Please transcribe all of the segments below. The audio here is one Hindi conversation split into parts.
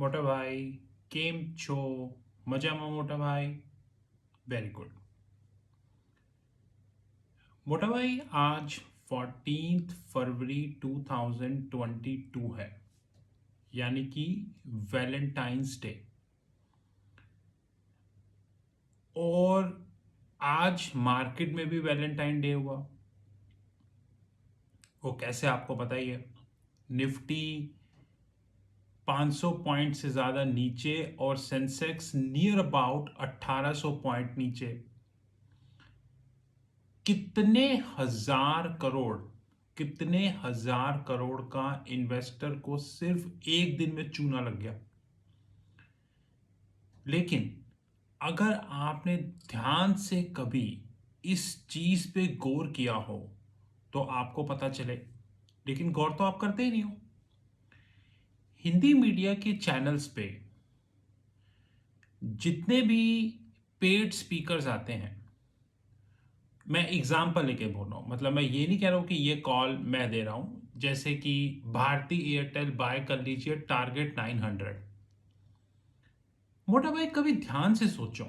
મોટા ભાઈ કેમ છો? મજામાં મોટા ભાઈ? Very good. मोटा भाई आज 14 फरवरी 2022 है, यानी कि वैलेंटाइंस डे। और आज मार्केट में भी वैलेंटाइन डे हुआ। वो कैसे आपको पता ही है। निफ्टी 500 पॉइंट से ज़्यादा नीचे और सेंसेक्स नियर अबाउट 1800 पॉइंट नीचे। कितने हजार करोड़ का इन्वेस्टर को सिर्फ एक दिन में चूना लग गया। लेकिन अगर आपने ध्यान से कभी इस चीज पे गौर किया हो तो आपको पता चले, लेकिन गौर तो आप करते ही नहीं हो। हिंदी मीडिया के चैनल्स पे जितने भी पेड स्पीकर्स आते हैं, मैं एग्जाम्पल लेके बोल रहा हूँ, मतलब मैं ये नहीं कह रहा हूँ कि ये कॉल मैं दे रहा हूँ, जैसे कि भारती एयरटेल बाय कर लीजिए टारगेट 900। मोटा भाई कभी ध्यान से सोचो,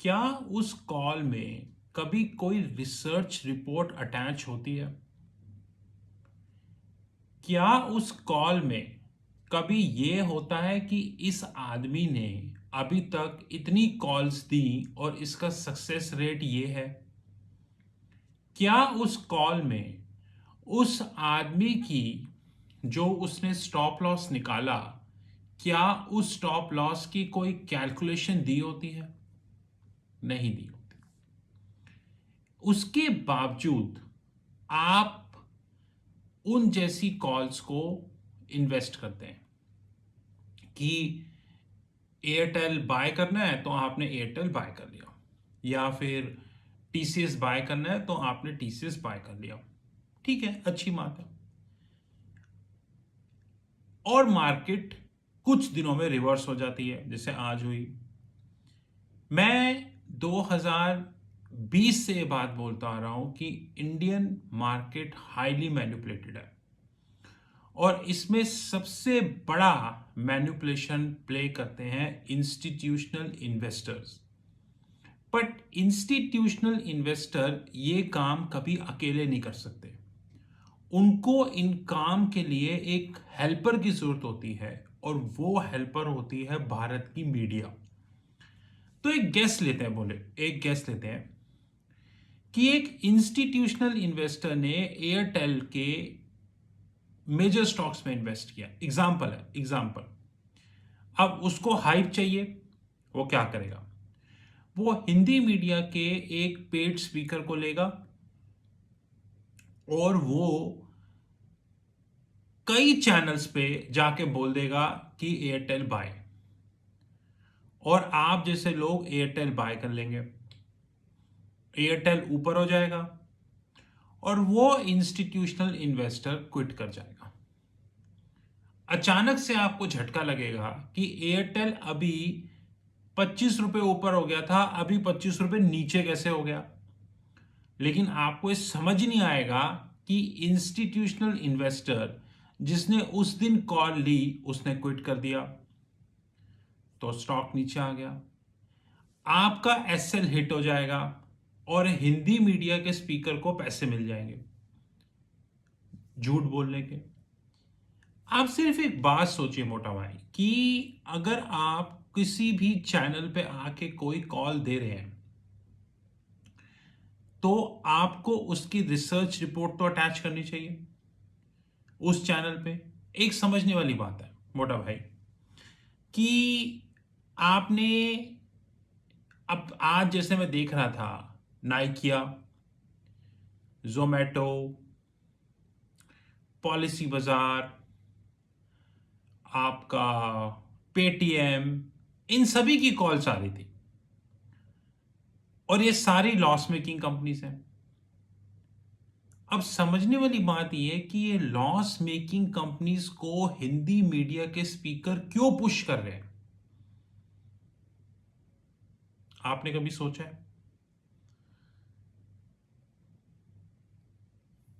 क्या उस कॉल में कभी कोई रिसर्च रिपोर्ट अटैच होती है? क्या उस कॉल में कभी ये होता है कि इस आदमी ने अभी तक इतनी कॉल्स दी और इसका सक्सेस रेट ये है? क्या उस कॉल में उस आदमी की जो उसने स्टॉप लॉस निकाला, क्या उस स्टॉप लॉस की कोई कैलकुलेशन दी होती है? नहीं दी होती। उसके बावजूद आप उन जैसी कॉल्स को इन्वेस्ट करते हैं कि एयरटेल बाय करना है तो आपने एयरटेल बाय कर लिया, या फिर टीसीएस बाय करना है तो आपने टीसीएस बाय कर लिया। ठीक है, अच्छी बात है। और मार्केट कुछ दिनों में रिवर्स हो जाती है, जैसे आज हुई। मैं 2020 से ये बात बोलता आ रहा हूं कि इंडियन मार्केट हाईली मैनिपुलेटेड है, और इसमें सबसे बड़ा मैनिपुलेशन प्ले करते हैं institutional investors. But institutional investor ये काम कभी अकेले नहीं कर सकते। उनको इन काम के लिए एक हेल्पर की जरूरत होती है, और वो हेल्पर होती है भारत की मीडिया। तो एक गेस लेते हैं, एक गेस लेते हैं कि एक इंस्टीट्यूशनल इन्वेस्टर ने एयरटेल के मेजर स्टॉक्स में इन्वेस्ट किया, एग्जाम्पल है, एग्जाम्पल। अब उसको हाइप चाहिए, वो क्या करेगा? वो हिंदी मीडिया के एक पेड स्पीकर को लेगा और वो कई चैनल्स पे जाके बोल देगा कि एयरटेल बाय, और आप जैसे लोग एयरटेल बाय कर लेंगे। एयरटेल ऊपर हो जाएगा और वो इंस्टीट्यूशनल इन्वेस्टर क्विट कर जाएगा। अचानक से आपको झटका लगेगा कि एयरटेल अभी 25 रुपए ऊपर हो गया था, अभी 25 रुपए नीचे कैसे हो गया? लेकिन आपको ये समझ नहीं आएगा कि इंस्टीट्यूशनल इन्वेस्टर जिसने उस दिन कॉल ली उसने क्विट कर दिया, तो स्टॉक नीचे आ गया। आपका एसएल हिट हो जाएगा और हिंदी मीडिया के स्पीकर को पैसे मिल जाएंगे झूठ बोलने के। आप सिर्फ एक बात सोचिए मोटा भाई, कि अगर आप किसी भी चैनल पे आके कोई कॉल दे रहे हैं तो आपको उसकी रिसर्च रिपोर्ट तो अटैच करनी चाहिए उस चैनल पे। एक समझने वाली बात है मोटा भाई कि आपने, अब आज जैसे मैं देख रहा था, नाइकिया, जोमेटो, पॉलिसी बाजार, आपका पेटीएम, इन सभी की कॉल्स आ रही थी, और ये सारी लॉस मेकिंग कंपनीज हैं। अब समझने वाली बात यह है कि ये लॉस मेकिंग कंपनीज को हिंदी मीडिया के स्पीकर क्यों पुश कर रहे हैं? आपने कभी सोचा है?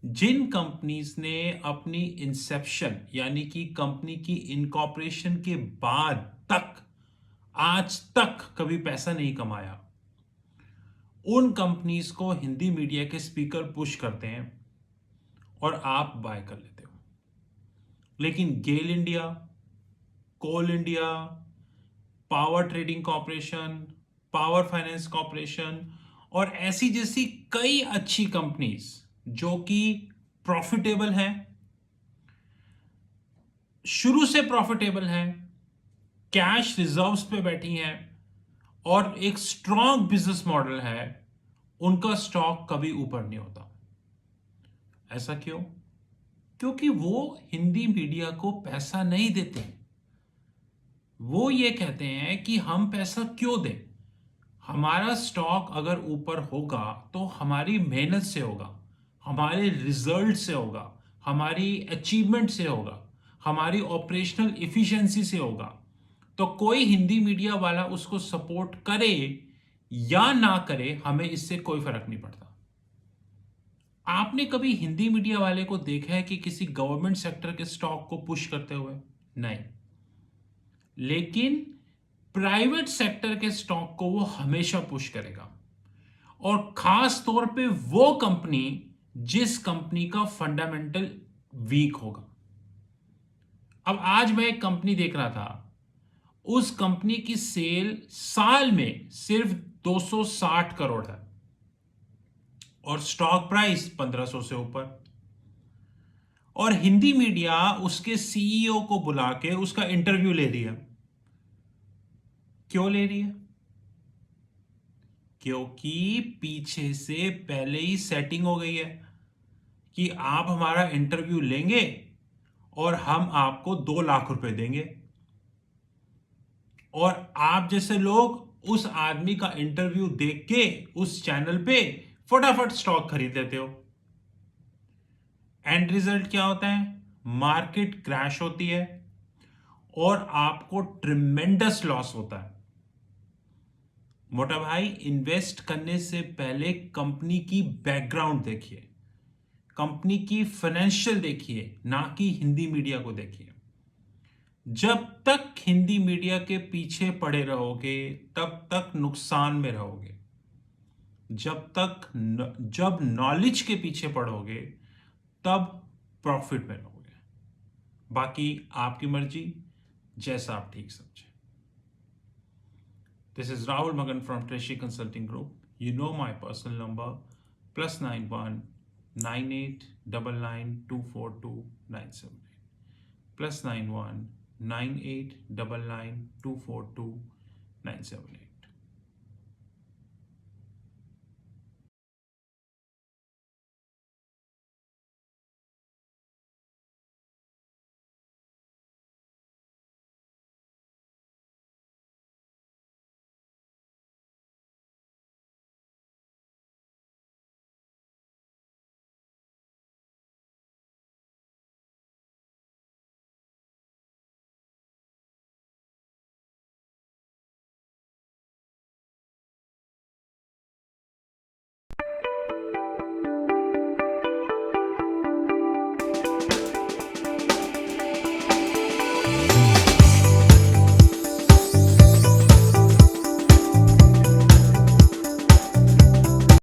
जिन कंपनीज ने अपनी इंसेप्शन यानी कि कंपनी की इनकॉर्पोरेशन के बाद तक आज तक कभी पैसा नहीं कमाया, उन कंपनीज को हिंदी मीडिया के स्पीकर पुश करते हैं और आप बाय कर लेते हो। लेकिन GAIL India, coal India, power trading corporation, power finance corporation और ऐसी जैसी कई अच्छी कंपनीज जो कि प्रॉफिटेबल हैं, शुरू से प्रॉफिटेबल हैं, कैश रिजर्व्स पे बैठी हैं और एक स्ट्रॉन्ग बिजनेस मॉडल है, उनका स्टॉक कभी ऊपर नहीं होता। ऐसा क्यों? क्योंकि वो हिंदी मीडिया को पैसा नहीं देते। वो ये कहते हैं कि हम पैसा क्यों दें, हमारा स्टॉक अगर ऊपर होगा तो हमारी मेहनत से होगा, हमारे रिजल्ट से होगा, हमारी अचीवमेंट से होगा, हमारी ऑपरेशनल इफिशिएंसी से होगा। तो कोई हिंदी मीडिया वाला उसको सपोर्ट करे या ना करे, हमें इससे कोई फर्क नहीं पड़ता। आपने कभी हिंदी मीडिया वाले को देखा है कि किसी गवर्नमेंट सेक्टर के स्टॉक को पुश करते हुए? नहीं। लेकिन प्राइवेट सेक्टर के स्टॉक को वो हमेशा पुश करेगा, और खास तौर पे वो कंपनी जिस कंपनी का फंडामेंटल वीक होगा। अब आज मैं एक कंपनी देख रहा था, उस कंपनी की सेल साल में सिर्फ 260 करोड़ है और स्टॉक प्राइस 1500 से ऊपर, और हिंदी मीडिया उसके सीईओ को बुला के उसका इंटरव्यू ले रही है। क्यों ले रही है? क्योंकि पीछे से पहले ही सेटिंग हो गई है कि आप हमारा इंटरव्यू लेंगे और हम आपको 2 लाख रुपए देंगे, और आप जैसे लोग उस आदमी का इंटरव्यू देख के उस चैनल पे फटाफट स्टॉक खरीद लेते हो। एंड रिजल्ट क्या होता है? मार्केट क्रैश होती है और आपको ट्रिमेंडस लॉस होता है। मोटा भाई, इन्वेस्ट करने से पहले कंपनी की बैकग्राउंड देखिए, कंपनी की फाइनेंशियल देखिए, ना कि हिंदी मीडिया को देखिए। जब तक हिंदी मीडिया के पीछे पड़े रहोगे तब तक नुकसान में रहोगे। जब नॉलेज के पीछे पड़ोगे तब प्रॉफिट में रहोगे। बाकी आपकी मर्जी, जैसा आप ठीक समझे। This is Rahul Magan from Treasury Consulting Group. You know my personal number, +91 9899242978, +91 9899242978.